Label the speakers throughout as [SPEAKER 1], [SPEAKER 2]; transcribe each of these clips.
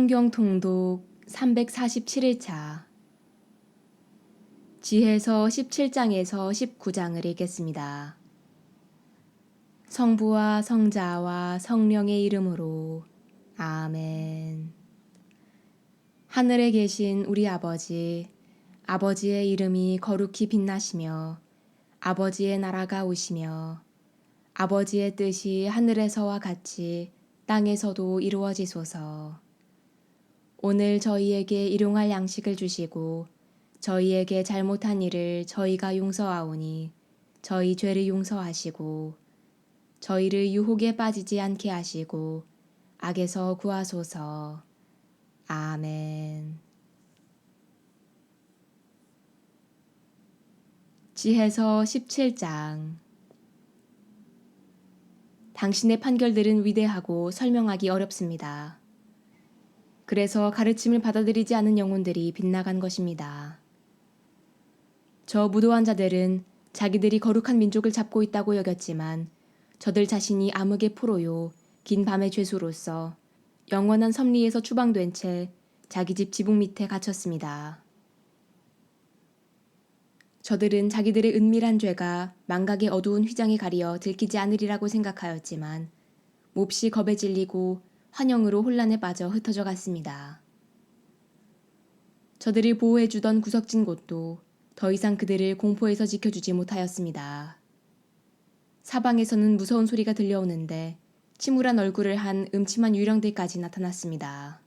[SPEAKER 1] 성경 통독 347일차 지혜서 17장에서 19장을 읽겠습니다. 성부와 성자와 성령의 이름으로 아멘. 하늘에 계신 우리 아버지, 아버지의 이름이 거룩히 빛나시며 아버지의 나라가 오시며 아버지의 뜻이 하늘에서와 같이 땅에서도 이루어지소서. 오늘 저희에게 일용할 양식을 주시고 저희에게 잘못한 일을 저희가 용서하오니 저희 죄를 용서하시고 저희를 유혹에 빠지지 않게 하시고 악에서 구하소서. 아멘. 지혜서 17장. 당신의 판결들은 위대하고 설명하기 어렵습니다. 그래서 가르침을 받아들이지 않은 영혼들이 빗나간 것입니다. 저 무도한 자들은 자기들이 거룩한 민족을 잡고 있다고 여겼지만 저들 자신이 암흑의 포로요 긴 밤의 죄수로서 영원한 섭리에서 추방된 채 자기 집 지붕 밑에 갇혔습니다. 저들은 자기들의 은밀한 죄가 망각의 어두운 휘장에 가리어 들키지 않으리라고 생각하였지만 몹시 겁에 질리고 환영으로 혼란에 빠져 흩어져 갔습니다. 저들을 보호해주던 구석진 곳도 더 이상 그들을 공포에서 지켜주지 못하였습니다. 사방에서는 무서운 소리가 들려오는데 침울한 얼굴을 한 음침한 유령들까지 나타났습니다.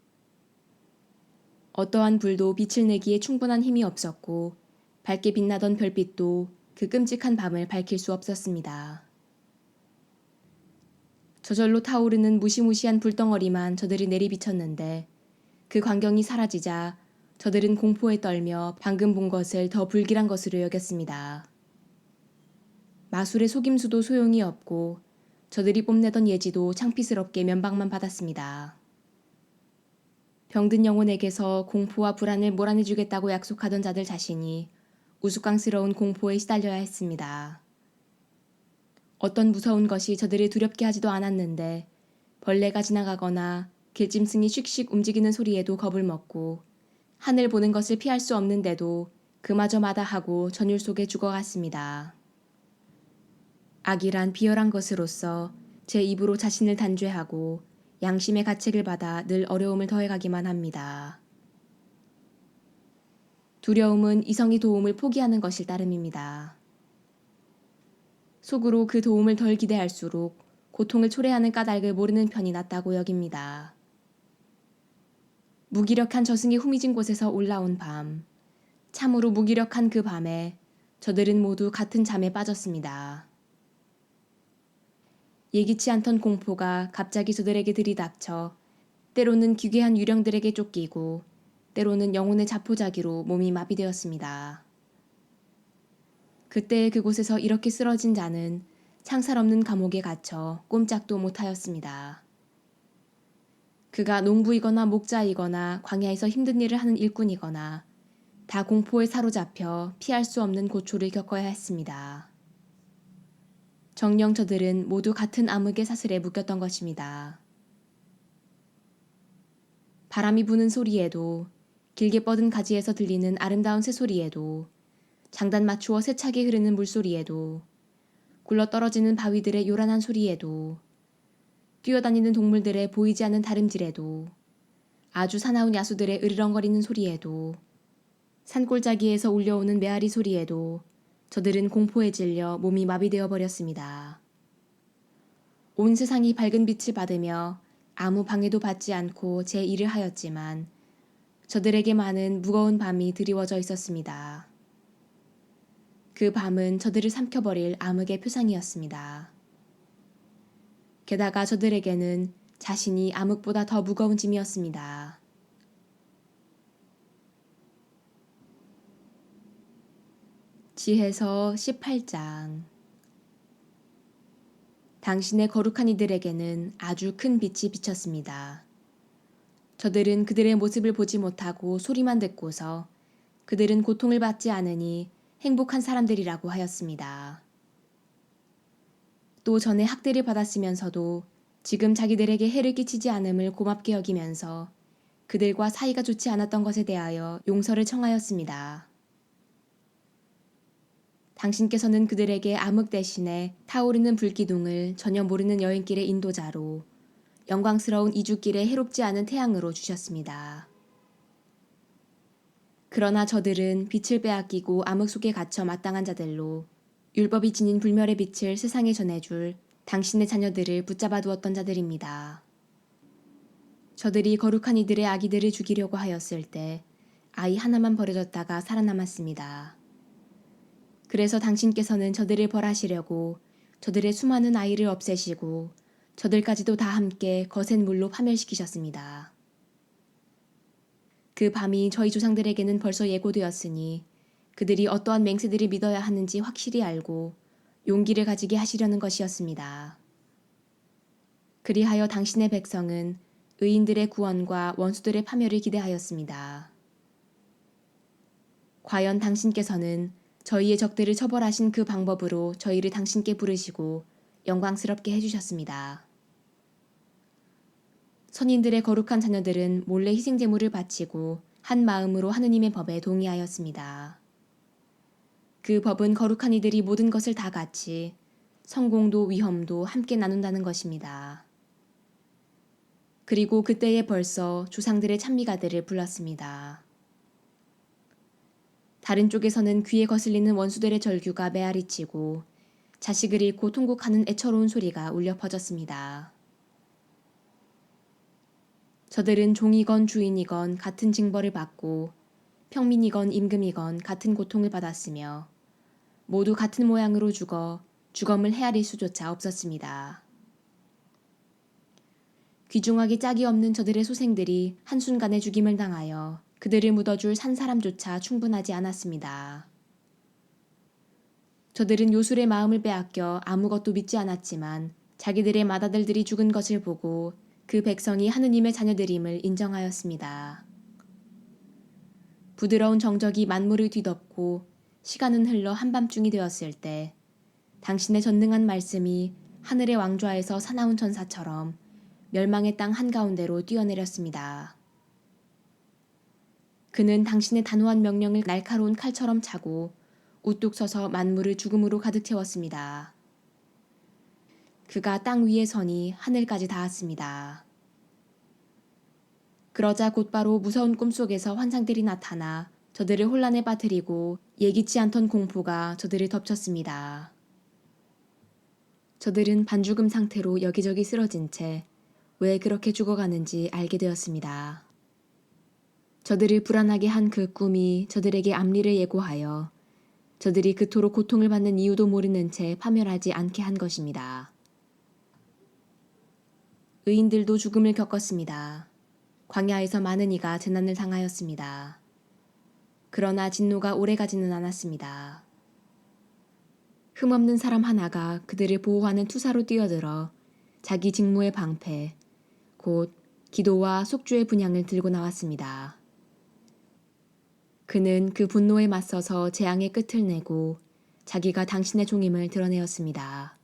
[SPEAKER 1] 어떠한 불도 빛을 내기에 충분한 힘이 없었고 밝게 빛나던 별빛도 그 끔찍한 밤을 밝힐 수 없었습니다. 저절로 타오르는 무시무시한 불덩어리만 저들이 내리비쳤는데 그 광경이 사라지자 저들은 공포에 떨며 방금 본 것을 더 불길한 것으로 여겼습니다. 마술의 속임수도 소용이 없고 저들이 뽐내던 예지도 창피스럽게 면박만 받았습니다. 병든 영혼에게서 공포와 불안을 몰아내주겠다고 약속하던 자들 자신이 우스꽝스러운 공포에 시달려야 했습니다. 어떤 무서운 것이 저들을 두렵게 하지도 않았는데 벌레가 지나가거나 길짐승이 씩씩 움직이는 소리에도 겁을 먹고 하늘 보는 것을 피할 수 없는데도 그마저 마다하고 전율 속에 죽어갔습니다. 악이란 비열한 것으로서 제 입으로 자신을 단죄하고 양심의 가책을 받아 늘 어려움을 더해가기만 합니다. 두려움은 이성이 도움을 포기하는 것일 따름입니다. 속으로 그 도움을 덜 기대할수록 고통을 초래하는 까닭을 모르는 편이 낫다고 여깁니다. 무기력한 저승이 후미진 곳에서 올라온 밤, 참으로 무기력한 그 밤에 저들은 모두 같은 잠에 빠졌습니다. 예기치 않던 공포가 갑자기 저들에게 들이닥쳐 때로는 기괴한 유령들에게 쫓기고 때로는 영혼의 자포자기로 몸이 마비되었습니다. 그때 그곳에서 이렇게 쓰러진 자는 창살 없는 감옥에 갇혀 꼼짝도 못하였습니다. 그가 농부이거나 목자이거나 광야에서 힘든 일을 하는 일꾼이거나 다 공포에 사로잡혀 피할 수 없는 고초를 겪어야 했습니다. 정녕 저들은 모두 같은 암흑의 사슬에 묶였던 것입니다. 바람이 부는 소리에도 길게 뻗은 가지에서 들리는 아름다운 새소리에도 장단 맞추어 세차게 흐르는 물소리에도 굴러떨어지는 바위들의 요란한 소리에도 뛰어다니는 동물들의 보이지 않는 다름질에도 아주 사나운 야수들의 으르렁거리는 소리에도 산골짜기에서 울려오는 메아리 소리에도 저들은 공포에 질려 몸이 마비되어 버렸습니다. 온 세상이 밝은 빛을 받으며 아무 방해도 받지 않고 제 일을 하였지만 저들에게만은 무거운 밤이 드리워져 있었습니다. 그 밤은 저들을 삼켜버릴 암흑의 표상이었습니다. 게다가 저들에게는 자신이 암흑보다 더 무거운 짐이었습니다. 지혜서 18장. 당신의 거룩한 이들에게는 아주 큰 빛이 비쳤습니다. 저들은 그들의 모습을 보지 못하고 소리만 듣고서 그들은 고통을 받지 않으니 행복한 사람들이라고 하였습니다. 또 전에 학대를 받았으면서도 지금 자기들에게 해를 끼치지 않음을 고맙게 여기면서 그들과 사이가 좋지 않았던 것에 대하여 용서를 청하였습니다. 당신께서는 그들에게 암흑 대신에 타오르는 불기둥을 전혀 모르는 여행길의 인도자로 영광스러운 이주길에 해롭지 않은 태양으로 주셨습니다. 그러나 저들은 빛을 빼앗기고 암흑 속에 갇혀 마땅한 자들로 율법이 지닌 불멸의 빛을 세상에 전해줄 당신의 자녀들을 붙잡아 두었던 자들입니다. 저들이 거룩한 이들의 아기들을 죽이려고 하였을 때 아이 하나만 버려졌다가 살아남았습니다. 그래서 당신께서는 저들을 벌하시려고 저들의 수많은 아이를 없애시고 저들까지도 다 함께 거센 물로 파멸시키셨습니다. 그 밤이 저희 조상들에게는 벌써 예고되었으니 그들이 어떠한 맹세들을 믿어야 하는지 확실히 알고 용기를 가지게 하시려는 것이었습니다. 그리하여 당신의 백성은 의인들의 구원과 원수들의 파멸을 기대하였습니다. 과연 당신께서는 저희의 적들을 처벌하신 그 방법으로 저희를 당신께 부르시고 영광스럽게 해주셨습니다. 선인들의 거룩한 자녀들은 몰래 희생제물을 바치고 한 마음으로 하느님의 법에 동의하였습니다. 그 법은 거룩한 이들이 모든 것을 다 같이 성공도 위험도 함께 나눈다는 것입니다. 그리고 그때에 벌써 조상들의 찬미가들을 불렀습니다. 다른 쪽에서는 귀에 거슬리는 원수들의 절규가 메아리치고 자식을 잃고 통곡하는 애처로운 소리가 울려 퍼졌습니다. 저들은 종이건 주인이건 같은 징벌을 받고 평민이건 임금이건 같은 고통을 받았으며 모두 같은 모양으로 죽어 주검을 헤아릴 수조차 없었습니다. 귀중하게 짝이 없는 저들의 소생들이 한순간에 죽임을 당하여 그들을 묻어줄 산 사람조차 충분하지 않았습니다. 저들은 요술의 마음을 빼앗겨 아무것도 믿지 않았지만 자기들의 맏아들들이 죽은 것을 보고 그 백성이 하느님의 자녀들임을 인정하였습니다. 부드러운 정적이 만물을 뒤덮고 시간은 흘러 한밤중이 되었을 때 당신의 전능한 말씀이 하늘의 왕좌에서 사나운 천사처럼 멸망의 땅 한가운데로 뛰어내렸습니다. 그는 당신의 단호한 명령을 날카로운 칼처럼 차고 우뚝 서서 만물을 죽음으로 가득 채웠습니다. 그가 땅 위에 서니 하늘까지 닿았습니다. 그러자 곧바로 무서운 꿈속에서 환상들이 나타나 저들을 혼란에 빠뜨리고 예기치 않던 공포가 저들을 덮쳤습니다. 저들은 반죽음 상태로 여기저기 쓰러진 채 왜 그렇게 죽어가는지 알게 되었습니다. 저들을 불안하게 한 그 꿈이 저들에게 암리를 예고하여 저들이 그토록 고통을 받는 이유도 모르는 채 파멸하지 않게 한 것입니다. 의인들도 죽음을 겪었습니다. 광야에서 많은 이가 재난을 당하였습니다. 그러나 진노가 오래가지는 않았습니다. 흠없는 사람 하나가 그들을 보호하는 투사로 뛰어들어 자기 직무의 방패, 곧 기도와 속죄의 분향을 들고 나왔습니다. 그는 그 분노에 맞서서 재앙의 끝을 내고 자기가 당신의 종임을 드러내었습니다.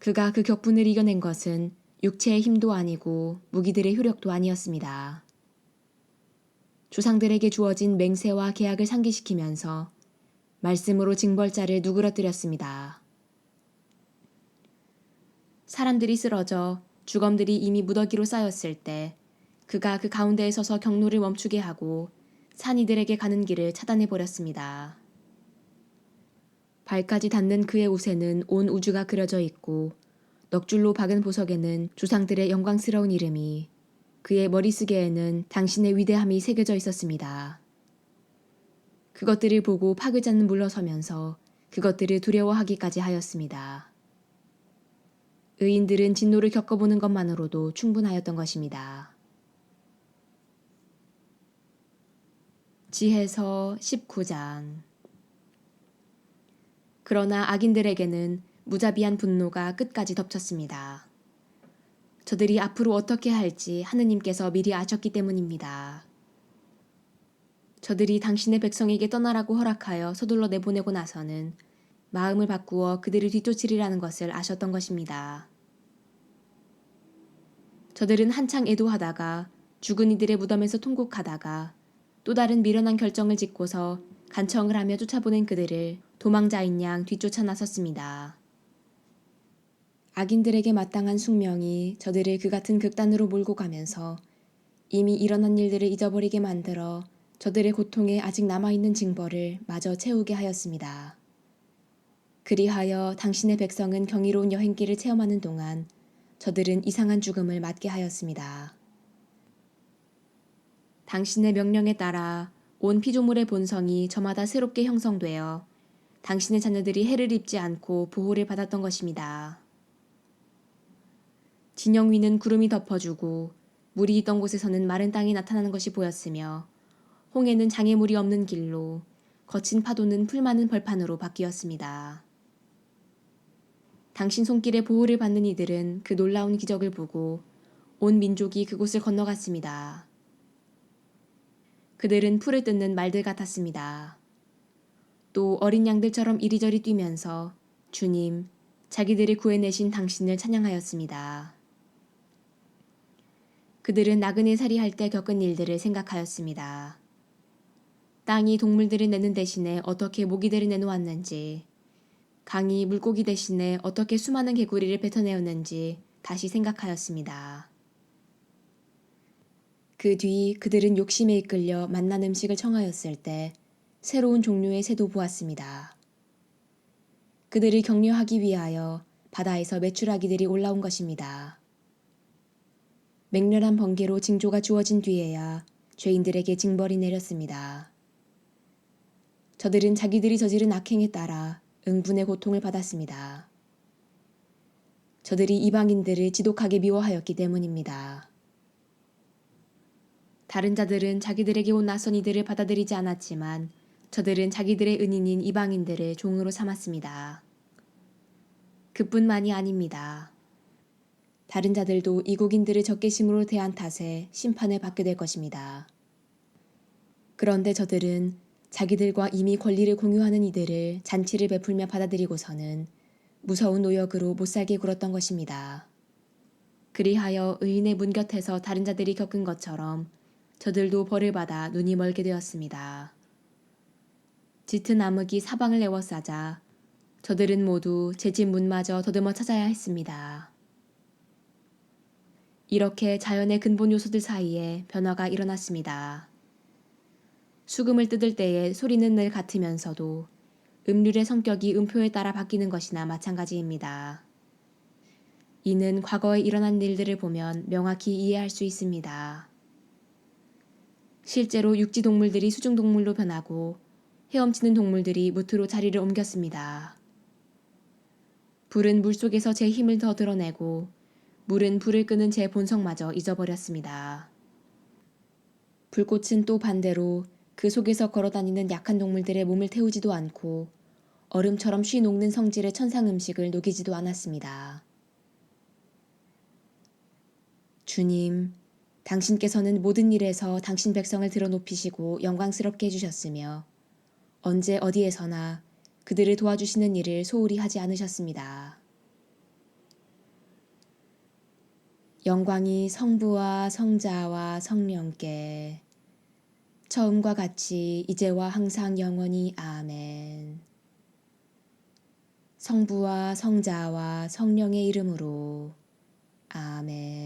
[SPEAKER 1] 그가 그 격분을 이겨낸 것은 육체의 힘도 아니고 무기들의 효력도 아니었습니다. 조상들에게 주어진 맹세와 계약을 상기시키면서 말씀으로 징벌자를 누그러뜨렸습니다. 사람들이 쓰러져 주검들이 이미 무더기로 쌓였을 때 그가 그 가운데에 서서 경로를 멈추게 하고 산이들에게 가는 길을 차단해버렸습니다. 발까지 닿는 그의 옷에는 온 우주가 그려져 있고 넋줄로 박은 보석에는 조상들의 영광스러운 이름이, 그의 머리쓰개에는 당신의 위대함이 새겨져 있었습니다. 그것들을 보고 파괴자는 물러서면서 그것들을 두려워하기까지 하였습니다. 의인들은 진노를 겪어보는 것만으로도 충분하였던 것입니다. 지해서 19장. 그러나 악인들에게는 무자비한 분노가 끝까지 덮쳤습니다. 저들이 앞으로 어떻게 할지 하느님께서 미리 아셨기 때문입니다. 저들이 당신의 백성에게 떠나라고 허락하여 서둘러 내보내고 나서는 마음을 바꾸어 그들을 뒤쫓으리라는 것을 아셨던 것입니다. 저들은 한창 애도하다가 죽은 이들의 무덤에서 통곡하다가 또 다른 미련한 결정을 짓고서 간청을 하며 쫓아보낸 그들을 도망자인 양 뒤쫓아 나섰습니다. 악인들에게 마땅한 숙명이 저들을 그 같은 극단으로 몰고 가면서 이미 일어난 일들을 잊어버리게 만들어 저들의 고통에 아직 남아있는 징벌을 마저 채우게 하였습니다. 그리하여 당신의 백성은 경이로운 여행길을 체험하는 동안 저들은 이상한 죽음을 맞게 하였습니다. 당신의 명령에 따라 온 피조물의 본성이 저마다 새롭게 형성되어 당신의 자녀들이 해를 입지 않고 보호를 받았던 것입니다. 진영 위는 구름이 덮어주고 물이 있던 곳에서는 마른 땅이 나타나는 것이 보였으며 홍해는 장애물이 없는 길로 거친 파도는 풀 많은 벌판으로 바뀌었습니다. 당신 손길의 보호를 받는 이들은 그 놀라운 기적을 보고 온 민족이 그곳을 건너갔습니다. 그들은 풀을 뜯는 말들 같았습니다. 또 어린 양들처럼 이리저리 뛰면서 주님, 자기들이 구해내신 당신을 찬양하였습니다. 그들은 나그네 살이할 때 겪은 일들을 생각하였습니다. 땅이 동물들을 내는 대신에 어떻게 모기들을 내놓았는지, 강이 물고기 대신에 어떻게 수많은 개구리를 뱉어내었는지 다시 생각하였습니다. 그 뒤 그들은 욕심에 이끌려 맛난 음식을 청하였을 때 새로운 종류의 새도 보았습니다. 그들을 격려하기 위하여 바다에서 메추라기들이 올라온 것입니다. 맹렬한 번개로 징조가 주어진 뒤에야 죄인들에게 징벌이 내렸습니다. 저들은 자기들이 저지른 악행에 따라 응분의 고통을 받았습니다. 저들이 이방인들을 지독하게 미워하였기 때문입니다. 다른 자들은 자기들에게 온 낯선 이들을 받아들이지 않았지만 저들은 자기들의 은인인 이방인들을 종으로 삼았습니다. 그뿐만이 아닙니다. 다른 자들도 이국인들을 적개심으로 대한 탓에 심판을 받게 될 것입니다. 그런데 저들은 자기들과 이미 권리를 공유하는 이들을 잔치를 베풀며 받아들이고서는 무서운 노역으로 못살게 굴었던 것입니다. 그리하여 의인의 문 곁에서 다른 자들이 겪은 것처럼 저들도 벌을 받아 눈이 멀게 되었습니다. 짙은 암흑이 사방을 에워싸자 저들은 모두 제 집 문마저 더듬어 찾아야 했습니다. 이렇게 자연의 근본 요소들 사이에 변화가 일어났습니다. 수금을 뜯을 때의 소리는 늘 같으면서도 음률의 성격이 음표에 따라 바뀌는 것이나 마찬가지입니다. 이는 과거에 일어난 일들을 보면 명확히 이해할 수 있습니다. 실제로 육지 동물들이 수중 동물로 변하고 헤엄치는 동물들이 무트로 자리를 옮겼습니다. 불은 물속에서 제 힘을 더 드러내고 물은 불을 끄는 제 본성마저 잊어버렸습니다. 불꽃은 또 반대로 그 속에서 걸어다니는 약한 동물들의 몸을 태우지도 않고 얼음처럼 쉬 녹는 성질의 천상 음식을 녹이지도 않았습니다. 주님, 당신께서는 모든 일에서 당신 백성을 들어 높이시고 영광스럽게 해주셨으며 언제 어디에서나 그들을 도와주시는 일을 소홀히 하지 않으셨습니다. 영광이 성부와 성자와 성령께 처음과 같이 이제와 항상 영원히 아멘. 성부와 성자와 성령의 이름으로 아멘.